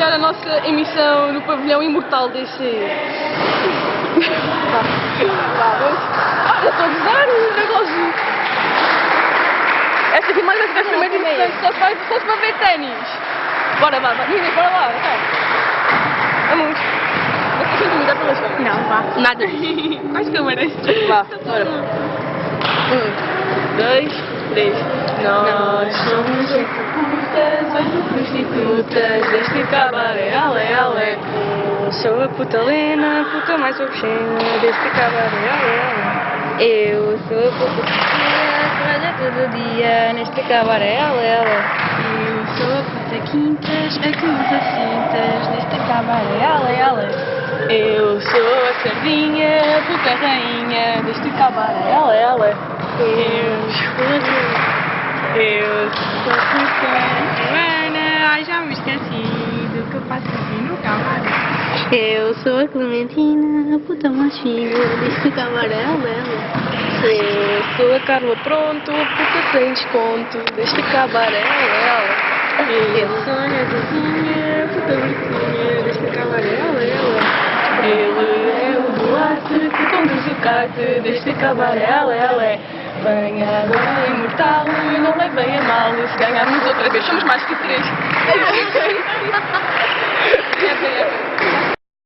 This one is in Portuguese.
iniciar a nossa emissão no pavilhão imortal DC. Já estou a gozar o relógio. Esta filmagem vai ficar extremamente interessante, só se para ver ténis. Bora, vá, Nina, bora lá, então. Vamos. Não sei se dá pelas câmeras. Não, vá. Nada. Quais câmaras? Vá, bora. 1, 2, 3. Nós somos prostitutas deste cabaré, ale, ale. Eu sou a puta Lena, puta mais obscena deste cabaré, ale, ale. Eu sou a puta Sofia, trabalha todo dia neste cabaré, ale, ale. Eu sou a puta Quintas, a que usa cintas neste cabaré, ale, ale. Eu sou a sardinha, a puta rainha deste cabaré, ale, ale. Eu sou a puta Joana, ai já me esqueci do que eu faço aqui no cabaré. Eu sou a Clementina, a puta mais fina deste cabaré, ale, ale. Eu sou a Carla Pronto, a puta sem desconto deste cabaré, ale, ale. Eu sou a Zezinha, a puta Bertinha deste cabaré, ale, ale. Ele é o Duarte que conduz o kart deste cabaré, ale, ale. Venha agora imortal, não levem a mal se ganharmos outra vez. Somos mais que 3.